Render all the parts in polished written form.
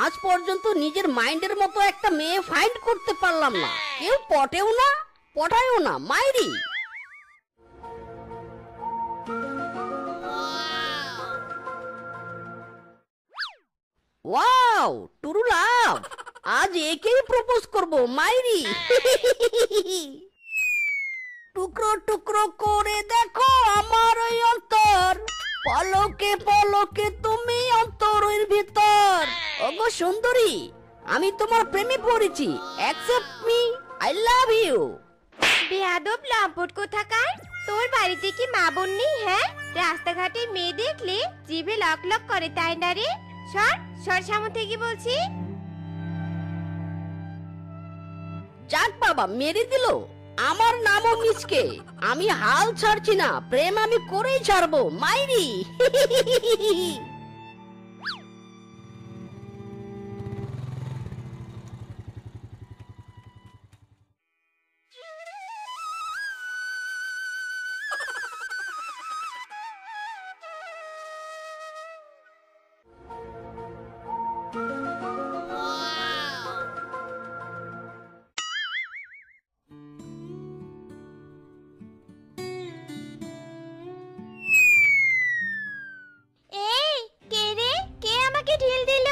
আজ পর্যন্ত নিজের মাইন্ডের মতো একটা মেয়ে ফাইন্ড করতে পারলাম না। কেউ পটেও না, পটায়ও না, মাইরি। ওয়াও, টুরু লাভ, আজ একেই প্রপোজ করব, মাইরি। টুকরো টুকরো করে দেখো আমার ওই অন্তর, পলকে পলকে তুমি অন্তরের ভিতর। ওগো সুন্দরী, আমি তোমার প্রেমে পড়েছি, accept me, I love you. বেয়াদব লম্পট কোথাকার, তোর বাড়িতে কি মা বোন নেই? হ্যাঁ, রাস্তাঘাটে মেয়ে দেখলে জিভে লক লক করে, তাই না রে? সর সর সামনে থেকে বলছি। যাক বাবা, মেরে দিল। আমার নামও মিচকে, আমি হাল ছাড়ছি না, প্রেম আমি করেই ছাড়বো, মাইরি। এই কে রে? কে আমাকে ঢিল দিল?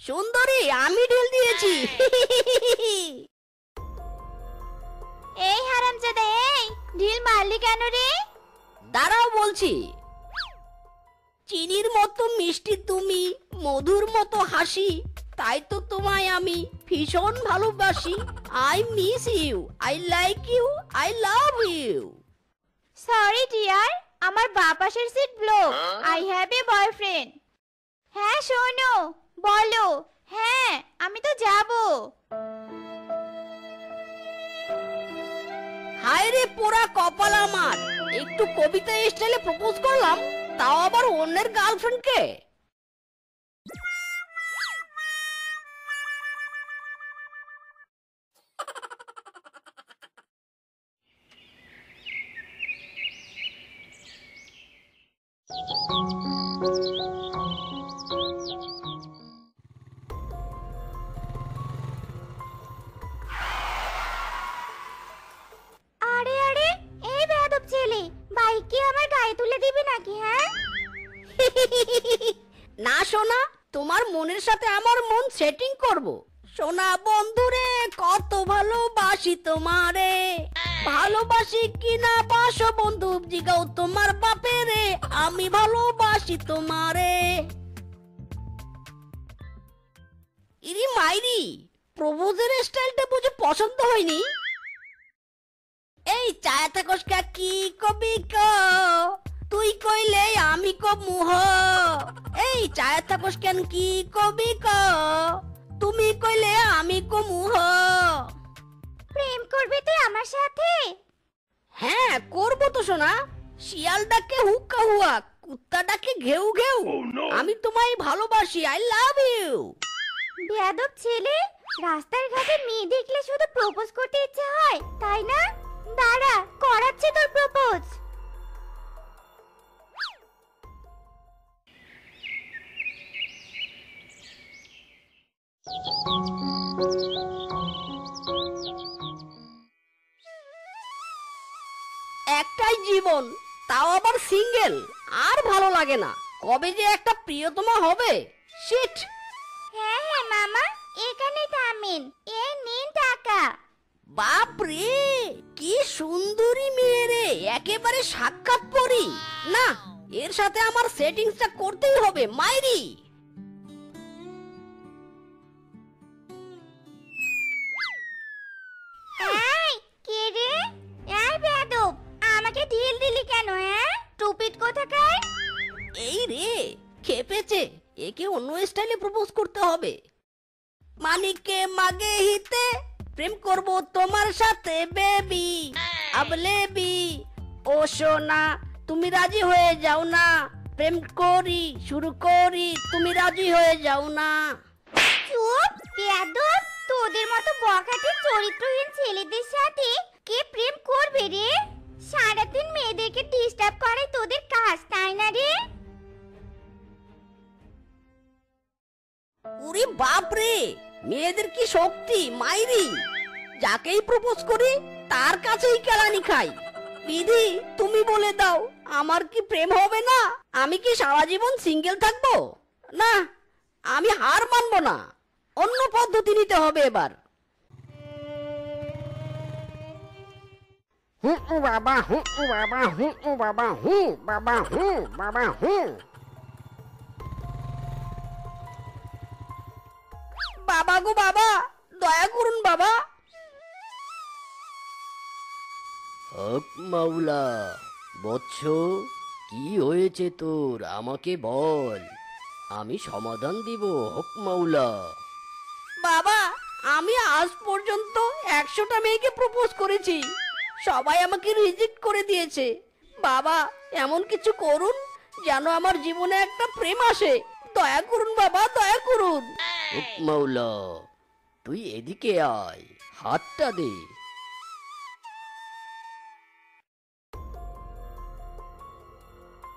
সুন্দরী, আমি ঢিল দিয়েছি। এই হারামজাদা, এই ঢিল মারলি কেন রে? দাঁড়াও বলছি। চিনির মতো মিষ্টি তুমি, মধুর মতো হাসি, তাই তো তোমায় আমি ভীষণ ভালোবাসি। I miss you, I like you, I love you. Sorry dear, আমার বাঁ পাশের seat block. I have a boyfriend. হ্যাঁ শোনো, বলো। হ্যাঁ, আমি তো যাব। হায় রে পোড়া কপাল আমার, একটু কবিতা স্টাইলে প্রপোজ করলাম, তাও আবার অন্যের গার্লফ্রেন্ডকে। আরে আরে, এই বেয়াদব ছেলে, বাইক কি আমার গায়ে তুলে দিবি নাকি? হ্যাঁ, না সোনা, তোমার মনের সাথে আমার মন সেটিং করব। সোনা বন্ধুরে, কত ভালোবাসি তোমারে, ভালোবাসি কিনা বাসো বন্ধু, জিগাও তোমার বাপেরে, আমি ভালোবাসি তোমারে। ইরি মাইরি, প্রপোজের স্টাইলটা বুঝে পছন্দ হয়নি। এই চায়া থাকস কি কবি ক, তুই কইলে আমি কব মুহ। এই চায়া থাকস কেন কি কবি ক, তুমি কইলে আমি কব মুহ। প্রেম করবি তুই আমার সাথে? হ্যাঁ করবো তো সোনা। শিয়াল ডাকে হুক্কা হুয়া, কুত্তা ডাকে ঘেউ ঘেউ, আমি তোমায় ভালোবাসি, আই লাভ ইউ। বেয়াদব ছেলে, রাস্তার ঘাটে মেয়ে দেখলে শুধু প্রপোজ করতে ইচ্ছে হয়, তাই না? দাঁড়া, করাচ্ছে তোর প্রপোজ। একটাই জীবন, তাও আবার সিঙ্গেল, আর ভালো লাগে না। কবে যে একটা প্রিয়তমা হবে, শিট। হ্যাঁ হ্যাঁ মামা, এখানে থামেন, এই নিন টাকা। বাপ রে, কি সুন্দরী মেয়ে রে, একেবারে সাক্ষাৎ পরি। না, এর সাথে আমার সেটিংসটা করতেই হবে, মাইরি। এই কে রে? এই বেয়াদব, আমাকে ঢিল দিলি কেন? হ্যাঁ, টুপিট কোথাকার। এই রে, খেপেছে, একে অন্য স্টাইলে প্রপোজ করতে হবে। মানিকে মাগে হিতে, প্রেম করব তোমার সাথে বেবি, আবলেবি। ও সোনা, তুমি রাজি হয়ে যাও না, প্রেম করি শুরু করি, তুমি রাজি হয়ে যাও না। চুপ বেয়াদব, তোদের মতো বখাটে চরিত্রহীন ছেলেদের সাথে কে প্রেম করবে রে? সারাদিন মেয়েদেরকে ডিস্টার্ব করে তোদের কাজ, তাই না রে? রে, মেয়েদের কি শক্তি মাইরি! যাকেই প্রপোজ করি তার কাছেই কেলানি খাই। বিধি, তুমি বলে দাও, আমার কি প্রেম হবে না? আমি কি সারা জীবন সিঙ্গেল থাকবো? না, আমি হার মানবো না, অন্য পদ্ধতি নিতে হবে এবার। বাবা বাবা বাবা বাবা বাবা বাবা গো বাবা, দয়া করুন বাবা। হক মাওলা, বৎস, কি হয়েছে তোর আমাকে বল, আমি সমাধান দিব। হক মাওলা। বাবা, আমি আজ পর্যন্ত 100টা মেয়েকে প্রপোজ করেছি, সবাই আমাকে রিজেক্ট করে দিয়েছে। বাবা, এমন কিছু করুন যেন আমার জীবনে একটা প্রেম আসে। দয়া করুন বাবা, দয়া করুন। হক মাওলা, তুই এদিকে আয়, হাতটা দে।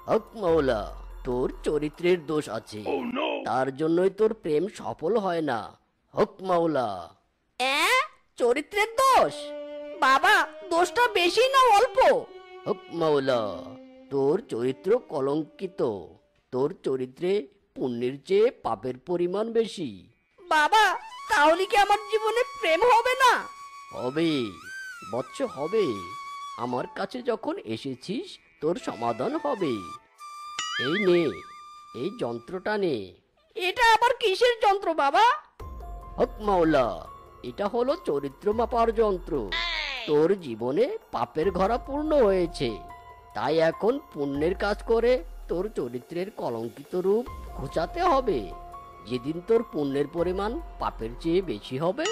হক মাওলা, তোর চরিত্রের দোষ আছে, তার জন্যই তোর প্রেম সফল হয় না। হক মাওলা। চরিত্রের দোষ? বাবা, দোষটা বেশি না অল্প? হক মাওলা, তোর চরিত্র কলঙ্কিত, তোর চরিত্রে পুণ্যের চেয়ে পাপের পরিমাণ বেশি। বাবা, তাহলে কি আমার জীবনে প্রেম হবে না? হবে বৎস, হবে। আমার কাছে যখন এসেছিস তোর সমাধান হবে। এই নে, এই যন্ত্রটা নে। এটা আবার কিসের যন্ত্র বাবা? হক মাওলা, এটা হলো চরিত্র মাপার যন্ত্র। তোর জীবনে পাপের ঘরা পূর্ণ হয়েছে, তাই এখন পুণ্যের কাজ করে তোর চরিত্রের কলঙ্কিত রূপ ঘুচাতে হবে। যেদিন তোর পুণ্যের পরিমাণ পাপের চেয়ে বেশি হবে,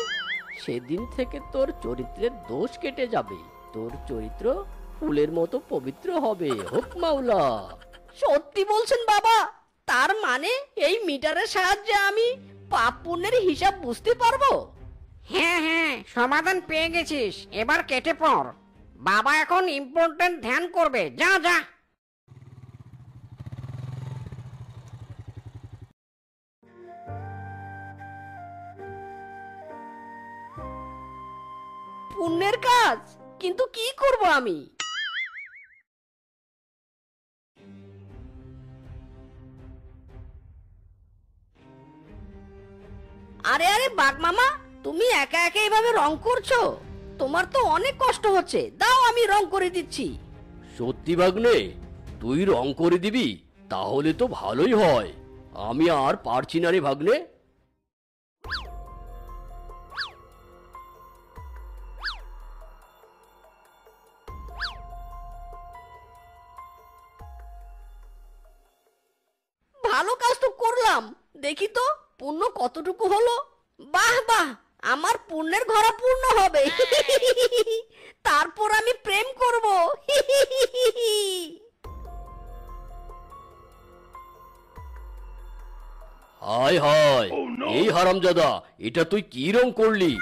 সেদিন থেকে তোর চরিত্রের দোষ কেটে যাবে, তোর চরিত্র ফুলের মতো পবিত্র হবে। হক মাওলা। সত্যি বলছেন বাবা? তার মানে এই মিটারের সাহায্যে আমি পাপ পুণ্যের হিসাব বুঝতে পারবো? হ্যাঁ হ্যাঁ, সমাধান পেয়ে গেছিস, এবার কেটে পড়। বাবা এখন ইম্পর্টেন্ট ধ্যান করবে, যা যা। পুণ্যের কাজ, কিন্তু কি করব আমি? আরে আরে বাঘ মামা, তুমি একা একা এভাবে রং করছো? তোমার তো অনেক কষ্ট হচ্ছে, দাও আমি রং করে দিচ্ছি। সত্যি ভাগ্নে, তুই রং করে দিবি? তাহলে তো ভালোই হয়। আমি আর পারছি না রে ভাগ্নে। ভালো কাজ তো করলাম, দেখি তো পুণ্য কতটুকু হলো। বাহ বাহ, আমার পুণ্যের ঘরা পূর্ণ হবে। তারপর আমি প্রেম করব। হায় হায়, এই হারামজাদা, এটা তুই কি রং করলি?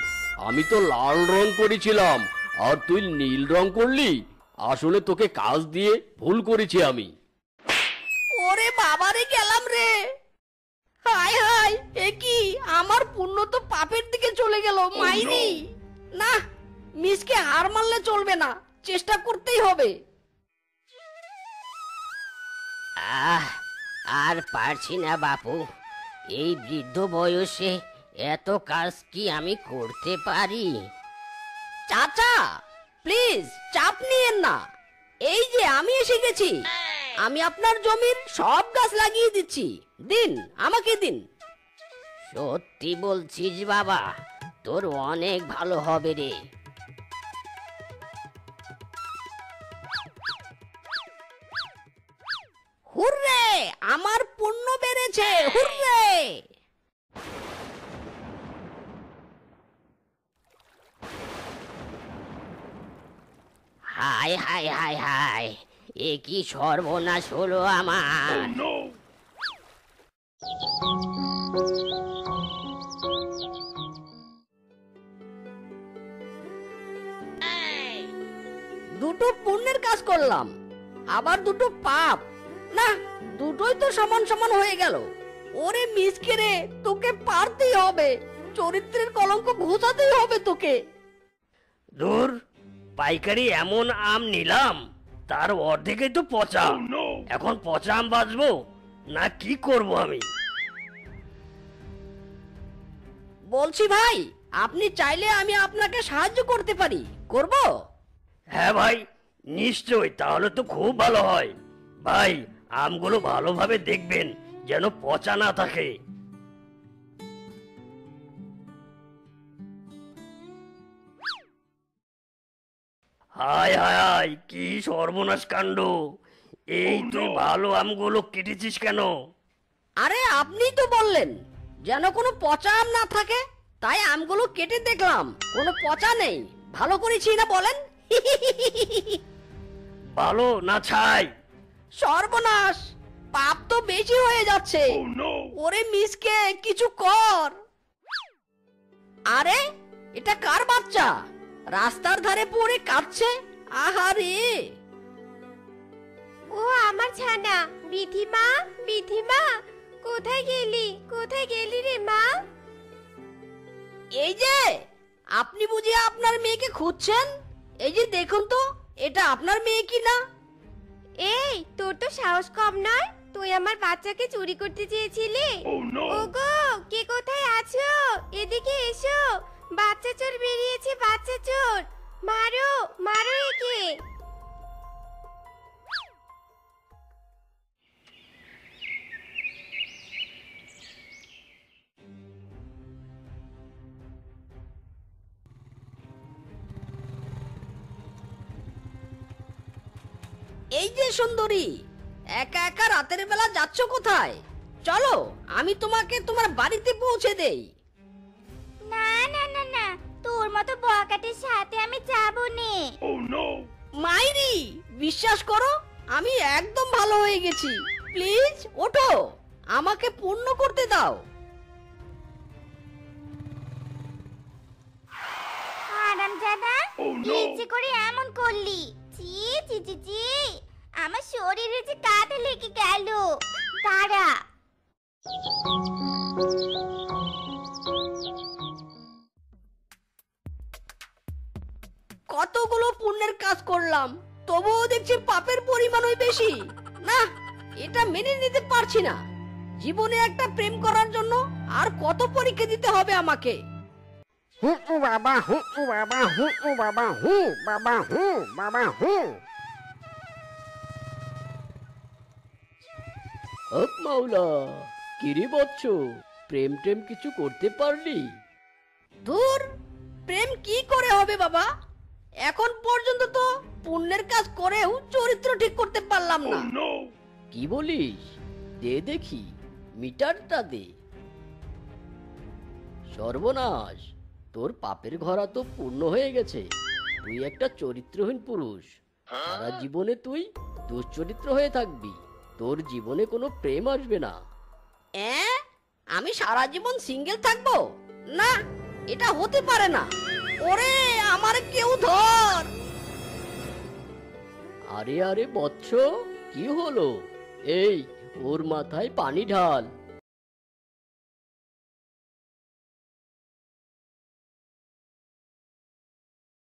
আমি তো লাল রং করেছিলাম আর তুই নীল রং করলি। আসলে তোকে কাজ দিয়ে ভুল করেছি আমি। ওরে বাবারে, গেলাম রে। হায় হায়, এ কি, আমার পুণ্য তো পাপের দিকে চলে গেল। মাইরি না, মিসকে হার মানলে চলবে না, চেষ্টা করতেই হবে। আর পারছি না বাপু, এই বৃদ্ধ বয়সে এত কাজ কি আমি করতে পারি? চাচা, প্লিজ চাপ নিয়েন না, এই যে আমি এসে গেছি। আমি আপনার জমির সব গাছ লাগিয়ে দিচ্ছি, দিন, আমাকে দিন। সত্যি বলছিস বাবা? তোর অনেক ভালো হবে রে। হুররে, আমার পুণ্য বেড়েছে, হুররে। হায় হায় হায় হায়, এ কি সর্বনাশ হলো আমার! দুটো পুণ্যের কাজ করলাম, আবার দুটো পাপ। না, দুটোই তো সমান সমান হয়ে গেল। ওরে মিসকে রে, তোকে পারতেই হবে, চরিত্রের কলঙ্ক ঘোচাতেই হবে তোকে। দূর, পাইকারি এমন আম নিলাম, তার অর্ধেকই তো পচা। এখন পচা আম বাঁচবো না কি করব আমি? বলছি ভাই, আপনি চাইলে আমি আপনাকে সাহায্য করতে পারি, করব? হ্যাঁ ভাই, নিশ্চয়, তাহলে তো খুব ভালো হয়। ভাই, আমগুলো ভালোভাবে দেখবেন যেন পচা না থাকে। হায় হায় হায়, কি সর্বনাশ কাণ্ড! এই তুই ভালো আমগুলো কেটেছিস কেন? আরে আপনিই তো বললেন যেন কোনো পচা আম না থাকে, তাই আমগুলো কেটে দেখলাম কোনো পচা নেই। ভালো করেছি না বলেন? ভালো না ছাই? সর্বনাশ, পাপ তো বেশি হয়ে যাচ্ছে। ওরে মিসকে, কিছু কর। আরে এটা কার বাচ্চা রাস্তার ধারে পড়ে কাঁদছে? আহারে! ও আমার ছানা, বিথিমা, বিথিমা, কোথায় গেলি, কোথায় গেলি রে মা? এই যে, আপনি বুঝি আপনার মেয়েকে খুঁজছেন? এই যে দেখুন তো, এটা আপনার মেয়ে কিনা? এই, তোর তো সাহস কম নয়, তুই আমার বাচ্চাকে চুরি করতে চেয়েছিলি। ওগো, কে কোথায় আছো? এদিকে এসো, বাচ্চা চোর বেরিয়েছে, বাচ্চা চোর, মারো, মারো একে। এই যে সুন্দরী, একা একা রাতের বেলা যাচ্ছ কোথায়? চলো, আমি তোমাকে তোমার বাড়িতে পৌঁছে দেই। না না না না, তোর মতো বকাটের সাথে আমি যাবো নে। মাইরি, বিশ্বাস করো, আমি একদম ভালো হয়ে গেছি। প্লিজ ওঠো, আমাকে পূর্ণ করতে দাও। হারামজাদা, ইচ্ছে করে এমন করলি? ছি ছি ছি ছি, আমার শরীরে যে কাঁটা লেগে গেল। দাঁড়া। কতগুলো পুণ্যের কাজ করলাম, তবুও দেখছি পাপের পরিমাণই বেশি। না, এটা মেনে নিতে পারছি না। জীবনে একটা প্রেম করার জন্য আর কত পরীক্ষা দিতে হবে আমাকে? হু বাবা, হু বাবা, হু বাবা, হু বাবা, হু বাবা, হু। হক মাওলা, কিরে বচ্চ, প্রেম টেম কিছু করতে পারলি? ধুর, প্রেম কি করে হবে বাবা? এখন পর্যন্ত তো পুণ্যের কাজ করেও চরিত্র ঠিক করতে পারলাম না। কি বলিস? দে দেখি, মিটারটা দে। সর্বনাশ, তোর পাপের ঘরা তো পূর্ণ হয়ে গেছে। তুই একটা চরিত্রহীন পুরুষ, সারা জীবনে তুই দুশ্চরিত্র হয়ে থাকবি। তোর জীবনে কোনো প্রেম আসবে না। আমি সারা জীবন সিঙ্গেল থাকবো? না, এটা হতে পারে না। ওরে, আমার কেউ ধর। আরে আরে বৎস, কি হলো? এই, ওর মাথায় পানি ঢাল।